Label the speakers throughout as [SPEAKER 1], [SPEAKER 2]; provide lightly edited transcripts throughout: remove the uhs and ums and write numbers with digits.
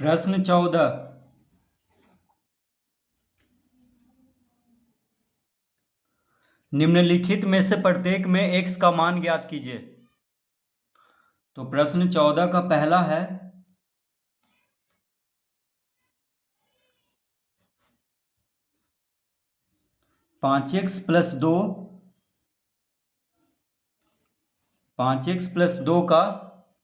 [SPEAKER 1] प्रश्न 14। निम्नलिखित में से प्रत्येक में x का मान ज्ञात कीजिए। तो प्रश्न 14 का पहला है 5x प्लस 2, 5x प्लस 2 का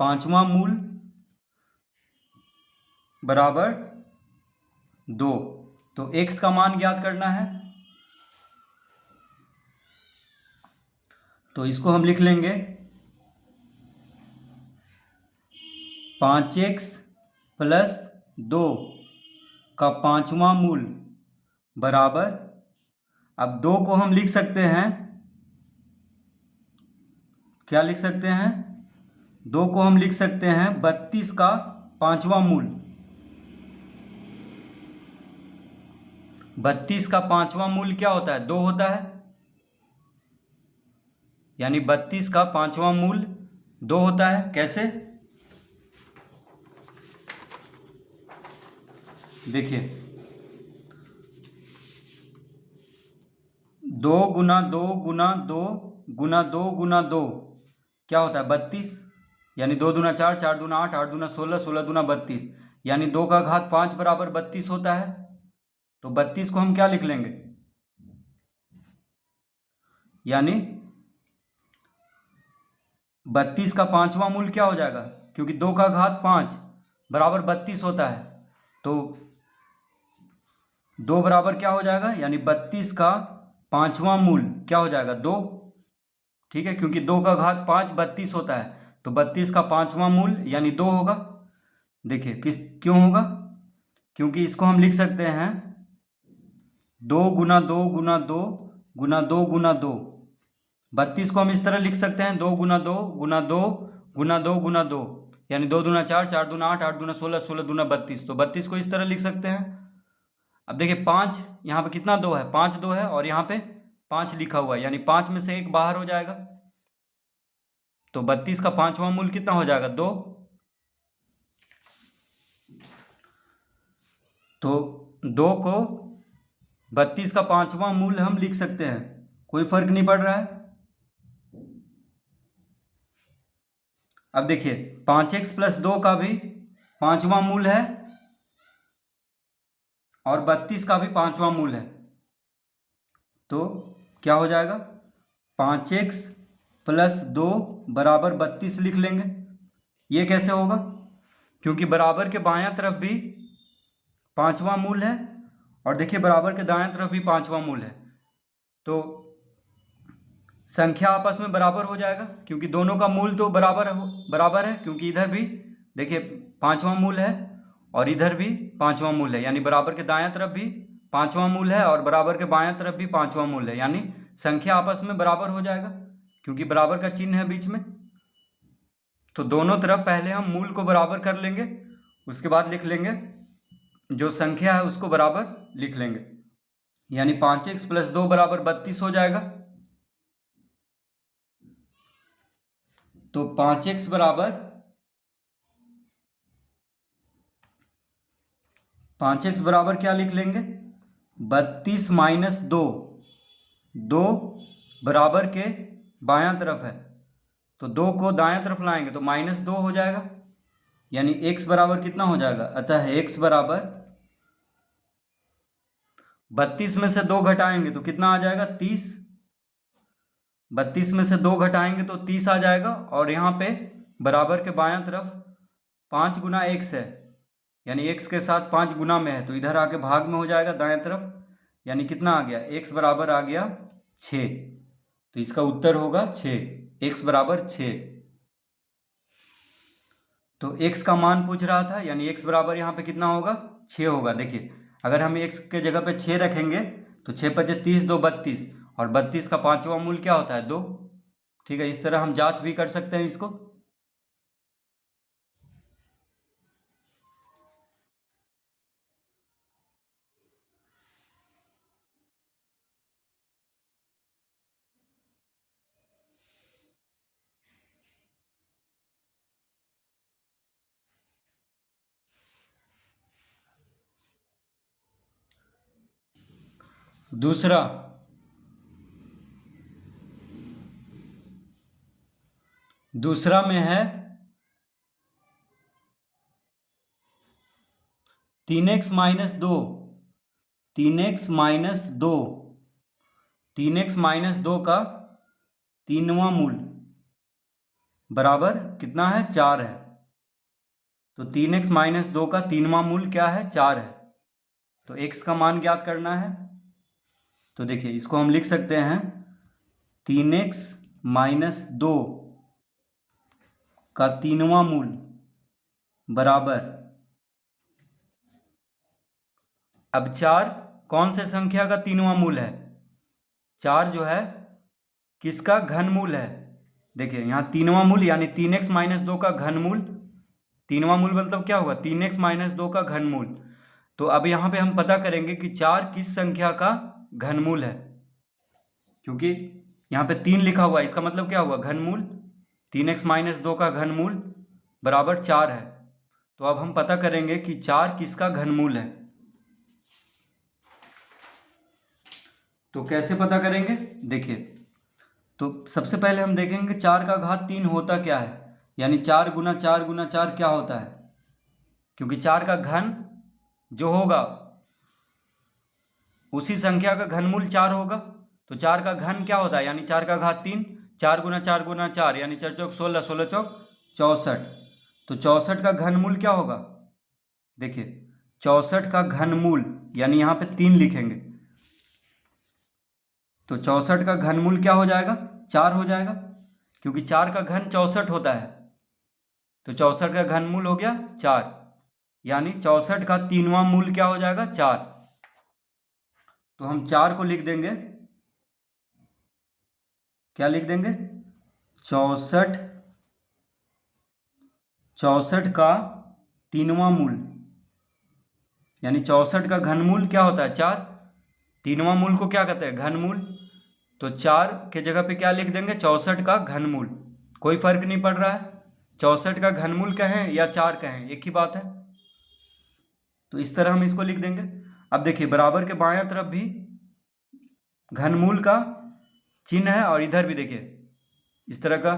[SPEAKER 1] पांचवा मूल बराबर 2। तो x का मान ज्ञात करना है। तो इसको हम लिख लेंगे 5x प्लस 2 का पांचवा मूल बराबर, अब 2 को हम लिख सकते हैं, क्या लिख सकते हैं? 2 को हम लिख सकते हैं 32 का पांचवा मूल। 32 का पांचवा मूल क्या होता है? 2 होता है। यानी 32 का पांचवा मूल 2 होता है। कैसे? देखिए, 2 गुना 2 गुना 2 गुना 2 गुना 2 क्या होता है? 32। यानी 2 दूना 4, 4 दूना 8, 8 दूना 16, 16 दूना 32। यानी 2 का घात 5 बराबर 32 होता है। तो 32 को हम क्या लिख लेंगे? यानी 32 का पांचवा मूल क्या हो जाएगा? क्योंकि 2 का घात 5 बराबर 32 होता है, तो 2 बराबर क्या हो जाएगा? यानी 32 का पांचवा मूल क्या हो जाएगा? 2। ठीक है, क्योंकि 2 का घात 5 32 होता है, तो 32 का पांचवा मूल यानी 2 होगा। देखिए क्यों होगा? क्योंकि इसको हम लिख सकते हैं 2 गुना 2 गुना 2 गुना 2 गुना 2। 32 को हम इस तरह लिख सकते हैं 2 गुना 2 गुना 2 गुना 2 गुना 2। यानी 2 दूना 4, 4 दूना 8, 8 दूना 16, 16 दूना 32। तो 32 को इस तरह लिख सकते हैं। अब देखिए 5 यहाँ पे कितना 2 है? 5 2 है, और यहाँ पे 5 लिखा हुआ है, यानी 5 में से 1 बाहर हो जाएगा। तो 32 का पांचवा मूल कितना हो जाएगा? 2। तो 2 को 32 का पांचवा मूल हम लिख सकते हैं, कोई फर्क नहीं पड़ रहा है। अब देखिए 5x प्लस 2 का भी पांचवा मूल है और 32 का भी पांचवा मूल है। तो क्या हो जाएगा? 5x प्लस 2 बराबर 32 लिख लेंगे। ये कैसे होगा? क्योंकि बराबर के बायां तरफ भी पांचवा मूल है, और देखिए बराबर के दाएं तरफ भी पांचवा मूल है, तो संख्या आपस में बराबर हो जाएगा, क्योंकि दोनों का मूल तो बराबर है। क्योंकि इधर भी देखिए पांचवा मूल है और इधर भी पांचवा मूल है, यानी बराबर के दायां तरफ भी पांचवा मूल है और बराबर के बायां तरफ भी पांचवा मूल है, यानी संख्या आपस में बराबर हो जाएगा, क्योंकि बराबर का चिन्ह है बीच में। तो दोनों तरफ पहले हम मूल को बराबर कर लेंगे, उसके बाद लिख लेंगे जो संख्या है उसको बराबर लिख लेंगे। यानी 5x प्लस 2 बराबर 32 हो जाएगा। तो 5x बराबर 5x बराबर क्या लिख लेंगे? 32 माइनस 2। 2 बराबर के बायां तरफ है, तो 2 को दायां तरफ लाएंगे तो माइनस 2 हो जाएगा। यानी x बराबर कितना हो जाएगा? अतः x बराबर 32 में से 2 घटाएंगे तो कितना आ जाएगा? 30। 32 में से 2 घटाएंगे तो 30 आ जाएगा, और यहाँ पे बराबर के बायां तरफ 5 गुना x है, यानी x के साथ 5 गुना में है, तो इधर आके भाग में हो जाएगा दाएं तरफ। यानी कितना आ गया? x बराबर आ गया 6। तो इसका उत्तर होगा 6, x बराबर 6। तो x का मान पूछ रहा था, यानी x बराबर यहाँ पे कितना होगा? 6 होगा। देखिए अगर हम x के जगह पे 6 रखेंगे तो 6 पचे 30, 2 32, और 32 का पांचवा मूल क्या होता है? 2। ठीक है, इस तरह हम जांच भी कर सकते हैं इसको। दूसरा, दूसरा में है 3x-2, 3x-2, 3x-2 का तीनवां मूल बराबर कितना है? 4 है। तो 3x-2 का तीनवां मूल क्या है? 4 है। तो x का मान ज्ञात करना है। तो देखिए इसको हम लिख सकते हैं 3x-2 का तीनवां मूल बराबर, अब 4 कौन से संख्या का तीनवां मूल है? 4 जो है किसका घनमूल है? देखिए यहाँ तीनवां मूल यानी 3x-2 का घनमूल, तीनवां मूल मतलब क्या होगा? 3x-2 का घनमूल। तो अब यहाँ पे हम पता करेंगे कि 4 किस संख्या का घनमूल है, क्योंकि यहाँ पे 3 लिखा हुआ है, इसका मतलब क्या हुआ? घनमूल। 3x-2 का घनमूल बराबर 4 है। तो अब हम पता करेंगे कि 4 किसका घनमूल है। तो कैसे पता करेंगे? देखिए, तो सबसे पहले हम देखेंगे 4 का घात 3 होता क्या है, यानी 4 गुना 4 गुना 4 क्या होता है, क्योंकि 4 का घन जो होगा उसी संख्या का घनमूल 4 होगा। तो 4 का घन क्या होता है, यानी 4 का घात 3, 4 गुना 4 गुना 4 यानी 4 चौक 16, 16 चौक 64। तो 64 का घनमूल क्या होगा? देखिए 64 का घनमूल यानी यहाँ पे 3 लिखेंगे, तो 64 का घनमूल क्या हो जाएगा? 4 हो जाएगा, क्योंकि 4 का घन 64 होता है। तो 64 का घनमूल हो गया 4, यानी 64 का तीनवां मूल क्या हो जाएगा? 4। तो हम 4 को लिख देंगे, क्या लिख देंगे? 64, 64 का तीनवां मूल, यानी 64 का घनमूल क्या होता है? 4। तीनवां मूल को क्या कहते हैं? घनमूल। तो 4 के जगह पे क्या लिख देंगे? 64 का घनमूल। कोई फर्क नहीं पड़ रहा है, 64 का घनमूल कहें या 4 कहें, एक ही बात है। तो इस तरह हम इसको लिख देंगे। अब देखिए बराबर के बायां तरफ भी घनमूल का चिन्ह है, और इधर भी देखिए इस तरह का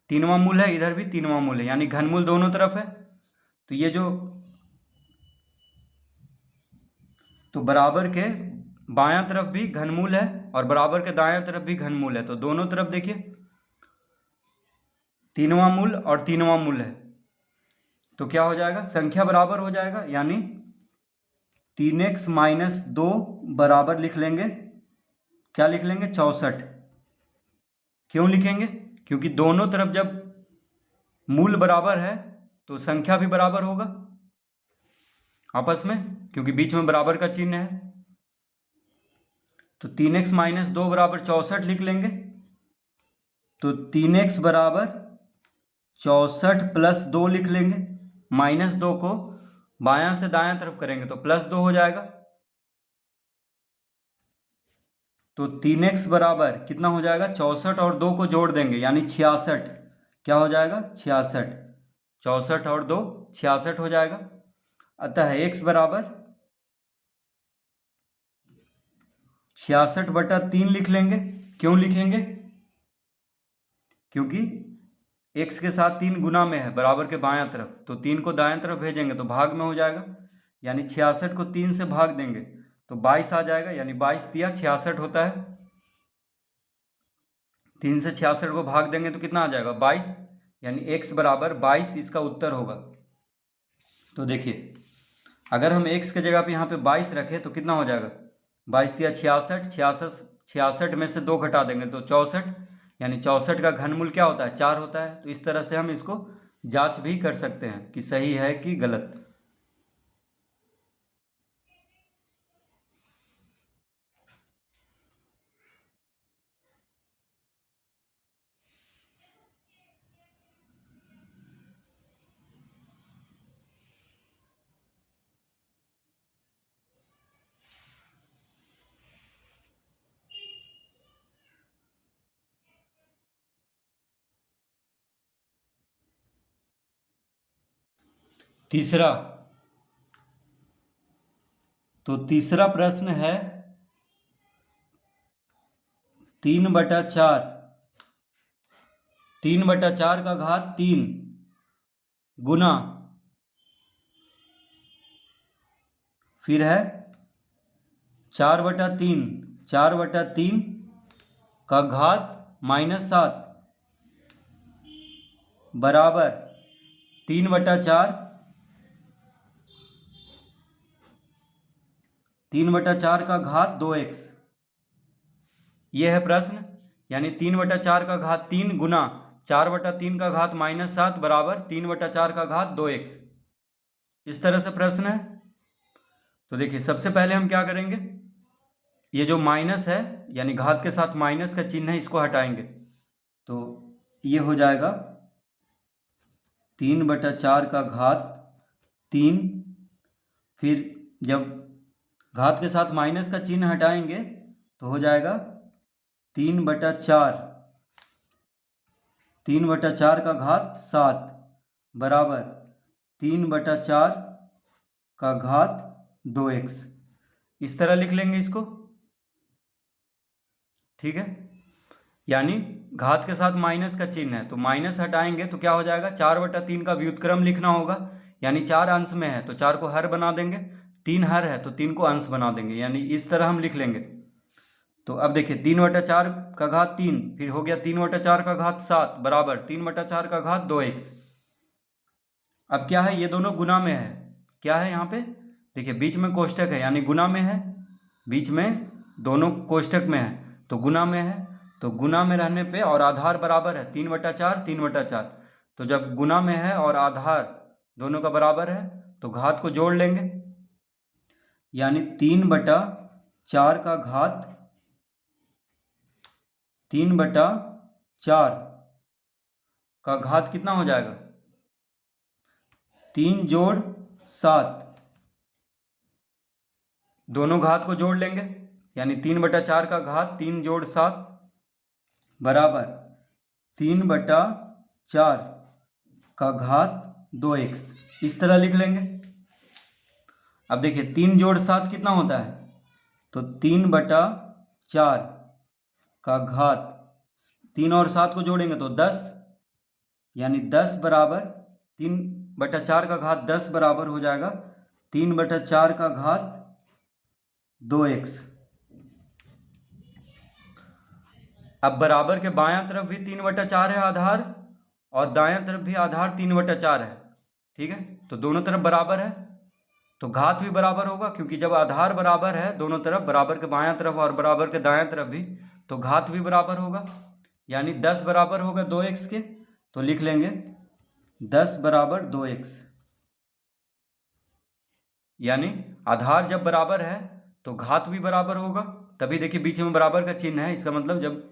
[SPEAKER 1] तीनवां मूल है, इधर भी तीनवां मूल है, यानी घनमूल दोनों तरफ है। तो ये जो, तो बराबर के बायां तरफ भी घनमूल है और बराबर के दायां तरफ भी घनमूल है, तो दोनों तरफ देखिए तीनवां मूल और तीनवां मूल है। तो क्या हो जाएगा? संख्या बराबर हो जाएगा, यानी 3x-2 बराबर लिख लेंगे, क्या लिख लेंगे? 64। क्यों लिखेंगे? क्योंकि दोनों तरफ जब मूल बराबर है तो संख्या भी बराबर होगा आपस में, क्योंकि बीच में बराबर का चिन्ह है। तो 3x-2 बराबर 64 लिख लेंगे। तो 3x बराबर 64 प्लस 2 लिख लेंगे, -2 को बायां से दायां तरफ करेंगे तो +2 हो जाएगा। तो 3x बराबर कितना हो जाएगा? 64 और 2 को जोड़ देंगे यानी 66। क्या हो जाएगा? 66। 64 और 2 66 हो जाएगा। अतः x बराबर 66/3 लिख लेंगे। क्यों लिखेंगे? क्योंकि x के साथ 3 गुना में है बराबर के बायां तरफ, तो 3 को दायां तरफ भेजेंगे तो भाग में हो जाएगा, यानी 66 को 3 से भाग देंगे तो 22 आ जाएगा, यानी 22 तिया 66 होता है। 3 से 66 को भाग देंगे तो कितना आ जाएगा? 22, यानी x बराबर 22 इसका उत्तर होगा। तो देखिए अगर हम x के जगह पे यहाँ पे 22 रखें तो कितना हो जाएगा? 22 तिया 66, 66 66 में से 2 घटा देंगे तो 64, यानी 64 का घनमूल क्या होता है? 4 होता है। तो इस तरह से हम इसको जांच भी कर सकते हैं कि सही है कि गलत। तीसरा, तो तीसरा प्रश्न है 3/4, 3/4 का घात 3 गुना, फिर है 4/3, 4/3 का घात -7 बराबर 3/4, 3/4 का घात 2x। ये है प्रश्न, यानी 3/4 का घात 3 गुना 4/3 का घात -7 बराबर 3/4 का घात 2x। इस तरह से प्रश्न है। तो देखिए सबसे पहले हम क्या करेंगे, ये जो माइनस है यानी घात के साथ माइनस का चिन्ह है इसको हटाएंगे, तो ये हो जाएगा 3/4 का घात 3, फिर जब घात के साथ माइनस का चिन्ह हटाएंगे तो हो जाएगा 3/4, 3/4 का घात 7 बराबर 3/4 का घात 2x। इस तरह लिख लेंगे इसको, ठीक है। यानी घात के साथ माइनस का चिन्ह है तो माइनस हटाएंगे तो क्या हो जाएगा, 4/3 का व्युत्क्रम लिखना होगा, यानी 4 अंश में है तो 4 को हर बना देंगे, 3 हर है तो 3 को अंश बना देंगे, यानी इस तरह हम लिख लेंगे। तो अब देखिए 3/4 का घात 3, फिर हो गया 3/4 का घात 7 बराबर 3/4 का घात 2x। अब क्या है, ये दोनों गुना में है, क्या है यहाँ पे देखिए बीच में कोष्टक है यानी गुना में है, बीच में दोनों कोष्टक में है तो गुना में है, तो गुना में रहने पे और आधार बराबर है 3/4, 3/4, तो जब गुना में है और आधार दोनों का बराबर है तो घात को जोड़ लेंगे, यानी 3/4 का घात 3/4 का घात कितना हो जाएगा, 3 जोड़ 7, दोनों घात को जोड़ लेंगे, यानी 3/4 का घात 3 जोड़ 7 बराबर 3/4 का घात 2x। इस तरह लिख लेंगे। अब देखिए 3 जोड़ 7 कितना होता है, तो 3/4 का घात 3 और 7 को जोड़ेंगे तो 10, यानी 10 बराबर 3/4 का घात 10 बराबर हो जाएगा 3/4 का घात 2x। अब बराबर के बायां तरफ भी 3/4 है आधार और दायां तरफ भी आधार 3/4 है, ठीक है, तो दोनों तरफ बराबर है तो घात भी बराबर होगा, क्योंकि जब आधार बराबर है दोनों तरफ, बराबर के बायां तरफ और बराबर के दायां तरफ भी, तो घात भी बराबर होगा, यानी 10 बराबर होगा 2x के, तो लिख लेंगे 10 बराबर 2x। यानी आधार जब बराबर है तो घात भी बराबर होगा, तभी देखिए बीच में बराबर का चिन्ह है, इसका मतलब जब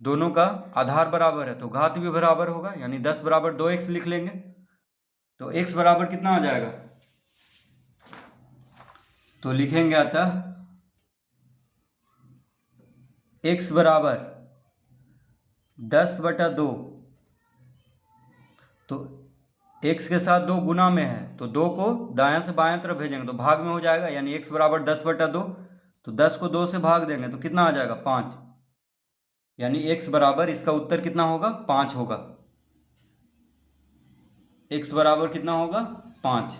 [SPEAKER 1] दोनों का आधार बराबर है तो घात भी बराबर होगा, यानी 10 बराबर 2x लिख लेंगे। तो x बराबर कितना आ जाएगा, तो लिखेंगे अतः x बराबर 10/2, तो x के साथ 2 गुना में है तो 2 को दायां से बायां तरफ भेजेंगे तो भाग में हो जाएगा, यानी x बराबर 10/2, तो 10 को 2 से भाग देंगे तो कितना आ जाएगा 5, यानी x बराबर, इसका उत्तर कितना होगा 5 होगा, x बराबर कितना होगा 5।